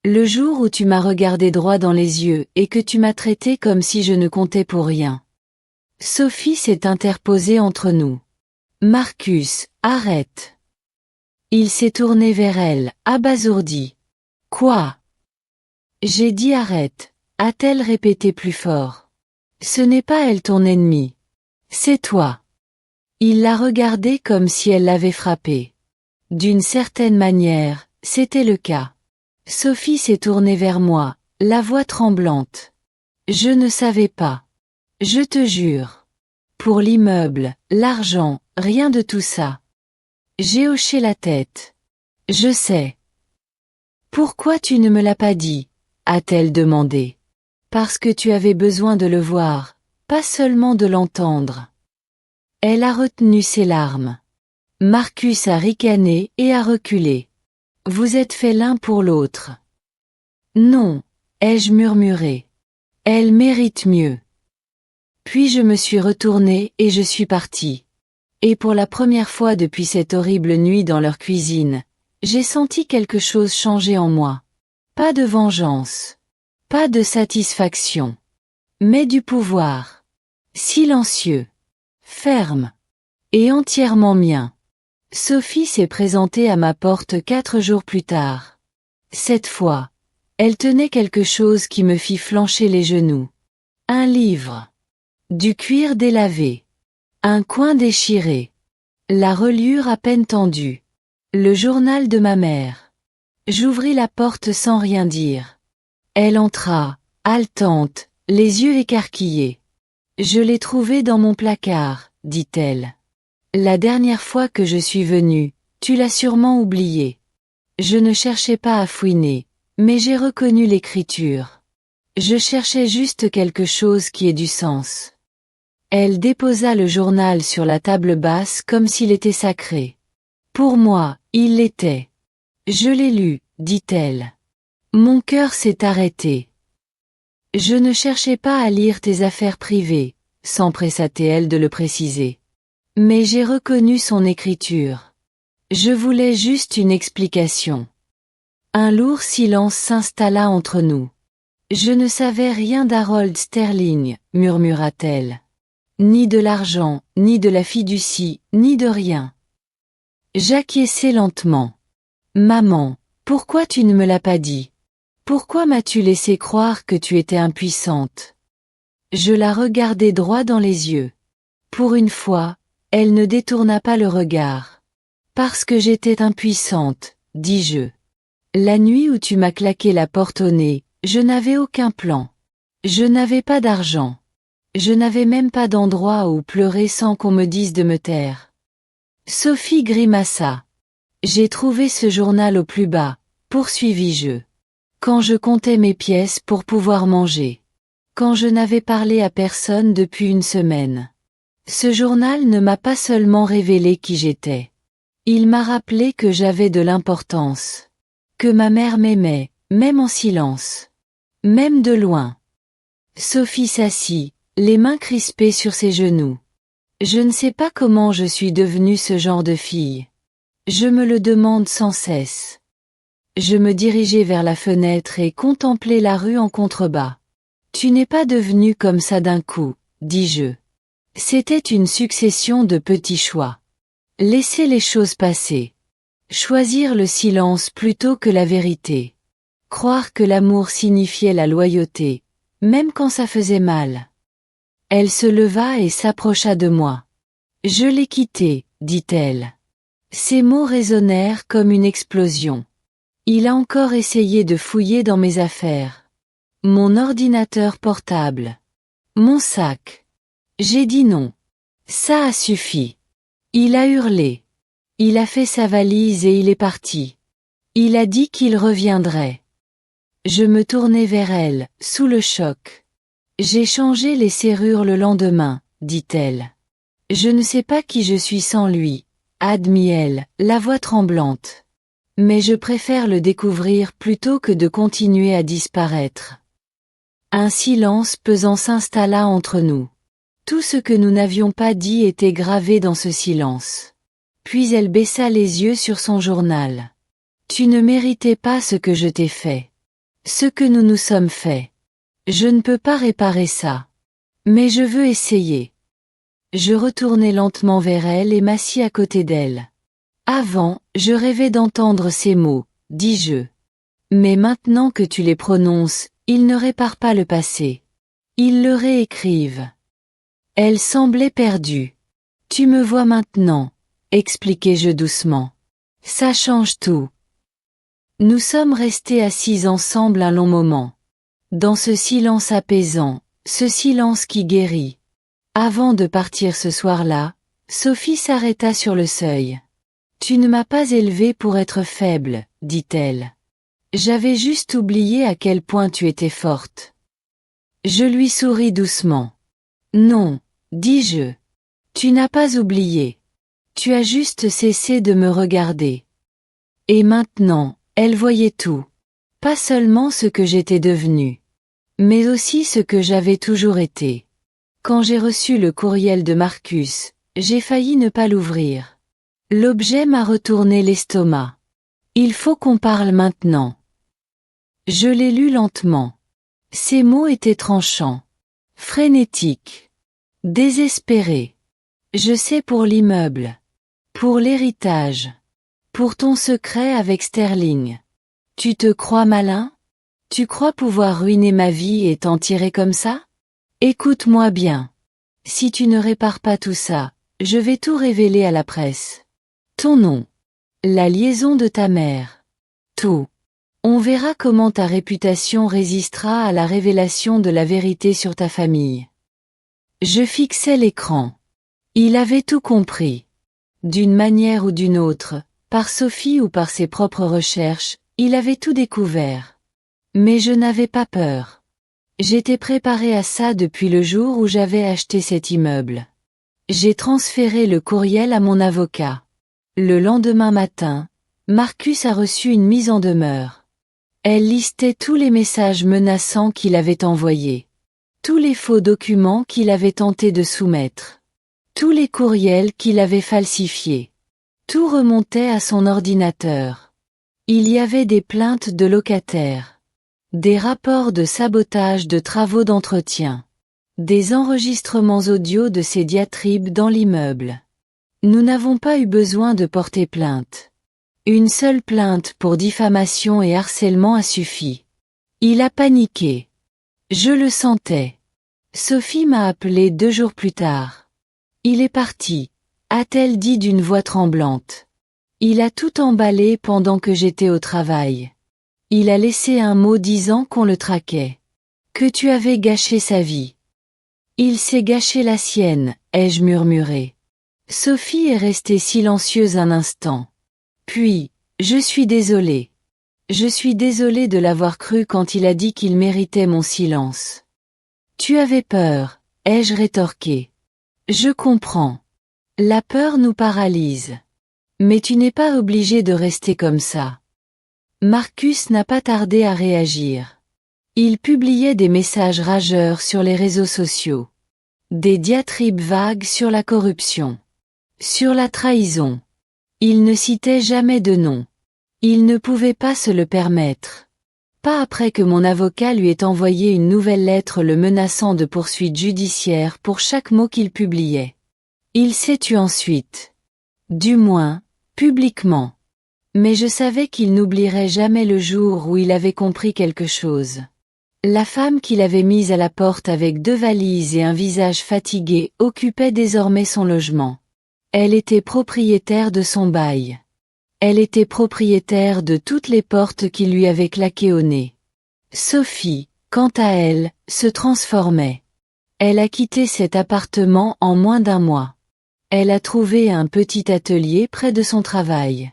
S1: Le jour où tu m'as regardé droit dans les yeux et que tu m'as traité comme si je ne comptais pour rien. » Sophie s'est interposée entre nous. « Marcus, arrête. » Il s'est tourné vers elle, abasourdi. « Quoi ? » J'ai dit arrête, a-t-elle répété plus fort. Ce n'est pas elle ton ennemi. C'est toi. Il l'a regardée comme si elle l'avait frappé. D'une certaine manière, c'était le cas. Sophie s'est tournée vers moi, la voix tremblante. Je ne savais pas. Je te jure. Pour l'immeuble, l'argent, rien de tout ça. J'ai hoché la tête. Je sais. Pourquoi tu ne me l'as pas dit ? A-t-elle demandé. Parce que tu avais besoin de le voir, pas seulement de l'entendre. Elle a retenu ses larmes. Marcus a ricané et a reculé. Vous êtes faits l'un pour l'autre. Non, ai-je murmuré. Elle mérite mieux. Puis je me suis retournée et je suis partie. Et pour la première fois depuis cette horrible nuit dans leur cuisine, j'ai senti quelque chose changer en moi. Pas de vengeance. Pas de satisfaction. Mais du pouvoir. Silencieux. Ferme. Et entièrement mien. Sophie s'est présentée à ma porte 4 jours plus tard. Cette fois, elle tenait quelque chose qui me fit flancher les genoux. Un livre. Du cuir délavé. Un coin déchiré. La reliure à peine tendue. Le journal de ma mère. J'ouvris la porte sans rien dire. Elle entra, haletante, les yeux écarquillés. Je l'ai trouvé dans mon placard, dit-elle. La dernière fois que je suis venue, tu l'as sûrement oublié. Je ne cherchais pas à fouiner, mais j'ai reconnu l'écriture. Je cherchais juste quelque chose qui ait du sens. Elle déposa le journal sur la table basse comme s'il était sacré. Pour moi, il l'était. Je l'ai lu, dit-elle. Mon cœur s'est arrêté. Je ne cherchais pas à lire tes affaires privées, s'empressa-t-elle de le préciser. Mais j'ai reconnu son écriture. Je voulais juste une explication. Un lourd silence s'installa entre nous. Je ne savais rien d'Harold Sterling, murmura-t-elle. Ni de l'argent, ni de la fiducie, ni de rien. J'acquiesçai lentement. Maman, pourquoi tu ne me l'as pas dit? Pourquoi m'as-tu laissé croire que tu étais impuissante? Je la regardai droit dans les yeux. Pour une fois, elle ne détourna pas le regard. Parce que j'étais impuissante, dis-je. La nuit où tu m'as claqué la porte au nez, je n'avais aucun plan. Je n'avais pas d'argent. Je n'avais même pas d'endroit où pleurer sans qu'on me dise de me taire. Sophie grimaça. J'ai trouvé ce journal au plus bas, poursuivis-je. Quand je comptais mes pièces pour pouvoir manger. Quand je n'avais parlé à personne depuis une semaine. Ce journal ne m'a pas seulement révélé qui j'étais. Il m'a rappelé que j'avais de l'importance. Que ma mère m'aimait, même en silence. Même de loin. Sophie s'assit, les mains crispées sur ses genoux. Je ne sais pas comment je suis devenue ce genre de fille. Je me le demande sans cesse. Je me dirigeai vers la fenêtre et contemplai la rue en contrebas. Tu n'es pas devenue comme ça d'un coup, dis-je. C'était une succession de petits choix. Laisser les choses passer. Choisir le silence plutôt que la vérité. Croire que l'amour signifiait la loyauté, même quand ça faisait mal. Elle se leva et s'approcha de moi. Je l'ai quitté, dit-elle. Ces mots résonnèrent comme une explosion. Il a encore essayé de fouiller dans mes affaires. Mon ordinateur portable. Mon sac. J'ai dit non. Ça a suffi. Il a hurlé. Il a fait sa valise et il est parti. Il a dit qu'il reviendrait. Je me tournai vers elle, sous le choc. J'ai changé les serrures le lendemain, dit-elle. Je ne sais pas qui je suis sans lui, admit-elle, la voix tremblante. Mais je préfère le découvrir plutôt que de continuer à disparaître. Un silence pesant s'installa entre nous. Tout ce que nous n'avions pas dit était gravé dans ce silence. Puis elle baissa les yeux sur son journal. Tu ne méritais pas ce que je t'ai fait. Ce que nous nous sommes fait. Je ne peux pas réparer ça. Mais je veux essayer. Je retournai lentement vers elle et m'assis à côté d'elle. Avant, je rêvais d'entendre ces mots, dis-je. Mais maintenant que tu les prononces, ils ne réparent pas le passé. Ils le réécrivent. Elle semblait perdue. Tu me vois maintenant, expliquai-je doucement. Ça change tout. Nous sommes restés assis ensemble un long moment. Dans ce silence apaisant, ce silence qui guérit. Avant de partir ce soir-là, Sophie s'arrêta sur le seuil. Tu ne m'as pas élevée pour être faible, dit-elle. J'avais juste oublié à quel point tu étais forte. Je lui souris doucement. Non, dis-je. Tu n'as pas oublié. Tu as juste cessé de me regarder. Et maintenant, elle voyait tout. Pas seulement ce que j'étais devenue, mais aussi ce que j'avais toujours été. Quand j'ai reçu le courriel de Marcus, j'ai failli ne pas l'ouvrir. L'objet m'a retourné l'estomac. Il faut qu'on parle maintenant. Je l'ai lu lentement. Ces mots étaient tranchants, frénétiques, désespérés. Je sais pour l'immeuble, pour l'héritage, pour ton secret avec Sterling. Tu te crois malin? Tu crois pouvoir ruiner ma vie et t'en tirer comme ça? Écoute-moi bien. Si tu ne répares pas tout ça, je vais tout révéler à la presse. Ton nom, la liaison de ta mère, tout. On verra comment ta réputation résistera à la révélation de la vérité sur ta famille. Je fixai l'écran. Il avait tout compris. D'une manière ou d'une autre, par Sophie ou par ses propres recherches, il avait tout découvert. Mais je n'avais pas peur. J'étais préparée à ça depuis le jour où j'avais acheté cet immeuble. J'ai transféré le courriel à mon avocat. Le lendemain matin, Marcus a reçu une mise en demeure. Elle listait tous les messages menaçants qu'il avait envoyés. Tous les faux documents qu'il avait tenté de soumettre. Tous les courriels qu'il avait falsifiés. Tout remontait à son ordinateur. Il y avait des plaintes de locataires. Des rapports de sabotage de travaux d'entretien. Des enregistrements audio de ses diatribes dans l'immeuble. Nous n'avons pas eu besoin de porter plainte. Une seule plainte pour diffamation et harcèlement a suffi. Il a paniqué. Je le sentais. Sophie m'a appelé 2 jours plus tard. Il est parti, a-t-elle dit d'une voix tremblante. Il a tout emballé pendant que j'étais au travail. Il a laissé un mot disant qu'on le traquait. Que tu avais gâché sa vie. Il s'est gâché la sienne, ai-je murmuré. Sophie est restée silencieuse un instant. Puis, je suis désolée. Je suis désolée de l'avoir cru quand il a dit qu'il méritait mon silence. Tu avais peur, ai-je rétorqué. Je comprends. La peur nous paralyse. Mais tu n'es pas obligé de rester comme ça. Marcus n'a pas tardé à réagir. Il publiait des messages rageurs sur les réseaux sociaux. Des diatribes vagues sur la corruption. Sur la trahison. Il ne citait jamais de nom. Il ne pouvait pas se le permettre. Pas après que mon avocat lui ait envoyé une nouvelle lettre le menaçant de poursuites judiciaires pour chaque mot qu'il publiait. Il s'est tué ensuite. Du moins, publiquement. Mais je savais qu'il n'oublierait jamais le jour où il avait compris quelque chose. La femme qu'il avait mise à la porte avec 2 valises et un visage fatigué occupait désormais son logement. Elle était propriétaire de son bail. Elle était propriétaire de toutes les portes qu'il lui avait claquées au nez. Sophie, quant à elle, se transformait. Elle a quitté cet appartement en moins d'un mois. Elle a trouvé un petit atelier près de son travail.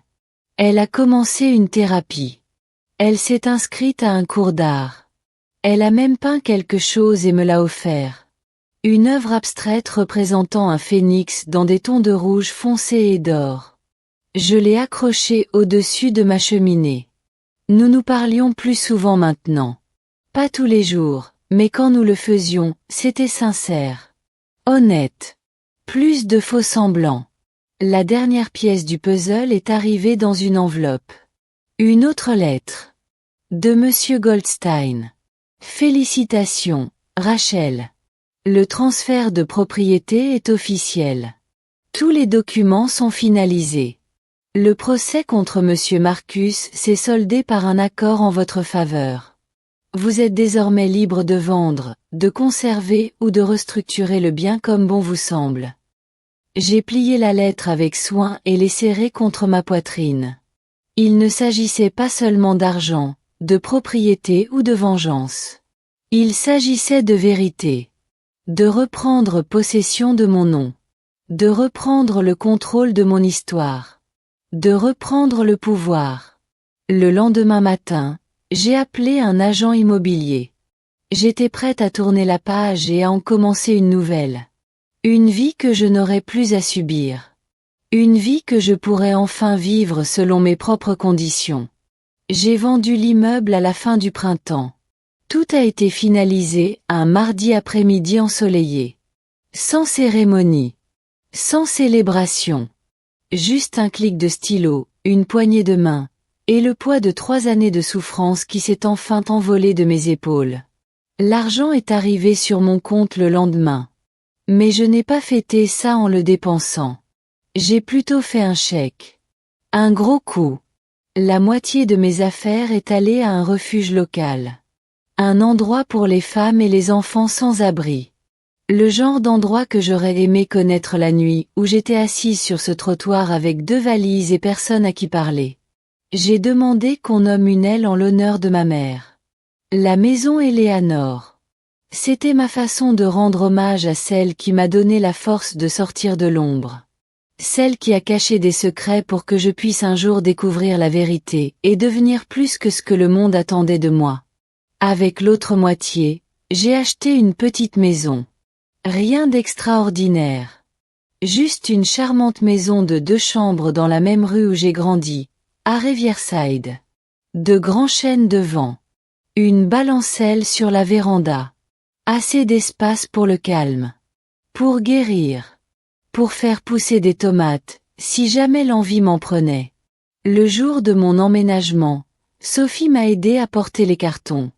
S1: Elle a commencé une thérapie. Elle s'est inscrite à un cours d'art. Elle a même peint quelque chose et me l'a offert. Une œuvre abstraite représentant un phénix dans des tons de rouge foncé et d'or. Je l'ai accrochée au-dessus de ma cheminée. Nous nous parlions plus souvent maintenant. Pas tous les jours, mais quand nous le faisions, c'était sincère. Honnête. Plus de faux semblants. La dernière pièce du puzzle est arrivée dans une enveloppe. Une autre lettre. De Monsieur Goldstein. Félicitations, Rachel. Le transfert de propriété est officiel. Tous les documents sont finalisés. Le procès contre Monsieur Marcus s'est soldé par un accord en votre faveur. Vous êtes désormais libre de vendre, de conserver ou de restructurer le bien comme bon vous semble. J'ai plié la lettre avec soin et l'ai serrée contre ma poitrine. Il ne s'agissait pas seulement d'argent, de propriété ou de vengeance. Il s'agissait de vérité. De reprendre possession de mon nom. De reprendre le contrôle de mon histoire. De reprendre le pouvoir. Le lendemain matin, j'ai appelé un agent immobilier. J'étais prête à tourner la page et à en commencer une nouvelle. Une vie que je n'aurais plus à subir. Une vie que je pourrais enfin vivre selon mes propres conditions. J'ai vendu l'immeuble à la fin du printemps. Tout a été finalisé un mardi après-midi ensoleillé. Sans cérémonie. Sans célébration. Juste un clic de stylo, une poignée de main, et le poids de 3 années de souffrance qui s'est enfin envolé de mes épaules. L'argent est arrivé sur mon compte le lendemain. Mais je n'ai pas fêté ça en le dépensant. J'ai plutôt fait un chèque. Un gros coup. La moitié de mes affaires est allée à un refuge local. Un endroit pour les femmes et les enfants sans abri. Le genre d'endroit que j'aurais aimé connaître la nuit où j'étais assise sur ce trottoir avec 2 valises et personne à qui parler. J'ai demandé qu'on nomme une aile en l'honneur de ma mère. La maison Éléanore. C'était ma façon de rendre hommage à celle qui m'a donné la force de sortir de l'ombre. Celle qui a caché des secrets pour que je puisse un jour découvrir la vérité et devenir plus que ce que le monde attendait de moi. Avec l'autre moitié, j'ai acheté une petite maison. Rien d'extraordinaire. Juste une charmante maison de 2 chambres dans la même rue où j'ai grandi, à Riverside. De grands chênes devant. Une balancelle sur la véranda. Assez d'espace pour le calme. Pour guérir. Pour faire pousser des tomates, si jamais l'envie m'en prenait. Le jour de mon emménagement, Sophie m'a aidé à porter les cartons.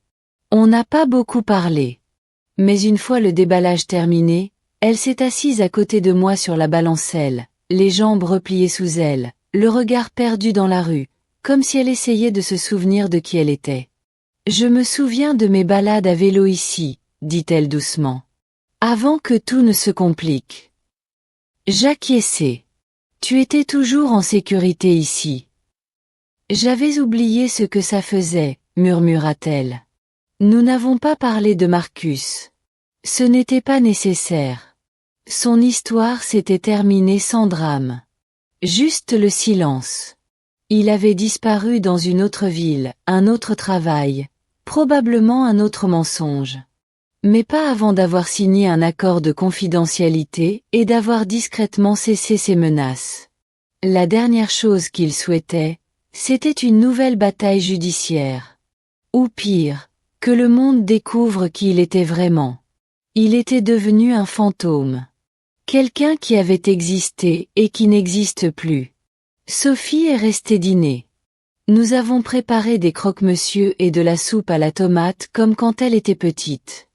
S1: On n'a pas beaucoup parlé. Mais une fois le déballage terminé, elle s'est assise à côté de moi sur la balancelle, les jambes repliées sous elle, le regard perdu dans la rue, comme si elle essayait de se souvenir de qui elle était. Je me souviens de mes balades à vélo ici, dit-elle doucement. Avant que tout ne se complique. J'acquiesçai. Tu étais toujours en sécurité ici. J'avais oublié ce que ça faisait, murmura-t-elle. Nous n'avons pas parlé de Marcus. Ce n'était pas nécessaire. Son histoire s'était terminée sans drame. Juste le silence. Il avait disparu dans une autre ville, un autre travail, probablement un autre mensonge. Mais pas avant d'avoir signé un accord de confidentialité et d'avoir discrètement cessé ses menaces. La dernière chose qu'il souhaitait, c'était une nouvelle bataille judiciaire. Ou pire, que le monde découvre qui il était vraiment. Il était devenu un fantôme. Quelqu'un qui avait existé et qui n'existe plus. Sophie est restée dîner. Nous avons préparé des croque-monsieur et de la soupe à la tomate comme quand elle était petite.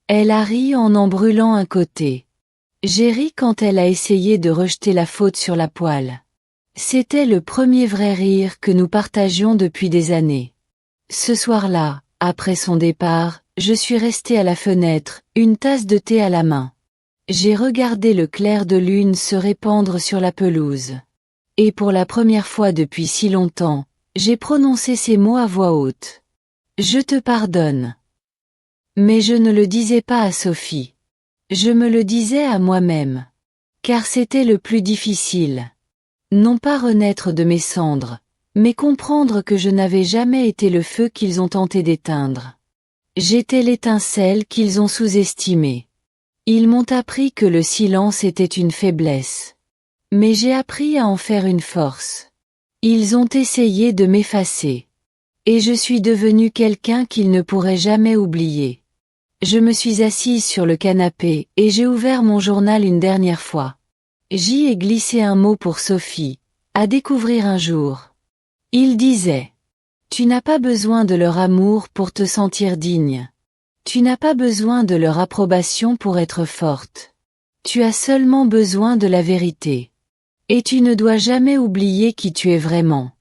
S1: Elle a ri en brûlant un côté. J'ai ri quand elle a essayé de rejeter la faute sur la poêle. C'était le premier vrai rire que nous partagions depuis des années. Ce soir-là, après son départ, je suis restée à la fenêtre, une tasse de thé à la main. J'ai regardé le clair de lune se répandre sur la pelouse. Et pour la première fois depuis si longtemps, j'ai prononcé ces mots à voix haute. Je te pardonne. Mais je ne le disais pas à Sophie. Je me le disais à moi-même. Car c'était le plus difficile. Non pas renaître de mes cendres, mais comprendre que je n'avais jamais été le feu qu'ils ont tenté d'éteindre. J'étais l'étincelle qu'ils ont sous-estimée. Ils m'ont appris que le silence était une faiblesse. Mais j'ai appris à en faire une force. Ils ont essayé de m'effacer. Et je suis devenue quelqu'un qu'ils ne pourraient jamais oublier. Je me suis assise sur le canapé et j'ai ouvert mon journal une dernière fois. J'y ai glissé un mot pour Sophie, à découvrir un jour. Il disait: Tu n'as pas besoin de leur amour pour te sentir digne. Tu n'as pas besoin de leur approbation pour être forte. Tu as seulement besoin de la vérité. Et tu ne dois jamais oublier qui tu es vraiment.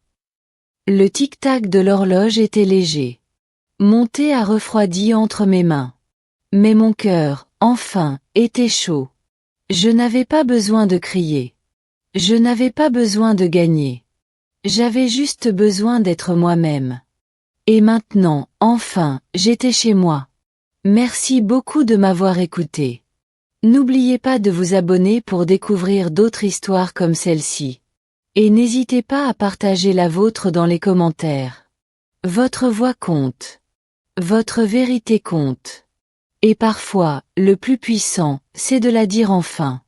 S1: Le tic-tac de l'horloge était léger. Mon thé a refroidi entre mes mains. Mais mon cœur, enfin, était chaud. Je n'avais pas besoin de crier. Je n'avais pas besoin de gagner. J'avais juste besoin d'être moi-même. Et maintenant, enfin, j'étais chez moi. Merci beaucoup de m'avoir écouté. N'oubliez pas de vous abonner pour découvrir d'autres histoires comme celle-ci. Et n'hésitez pas à partager la vôtre dans les commentaires. Votre voix compte. Votre vérité compte. Et parfois, le plus puissant, c'est de la dire enfin.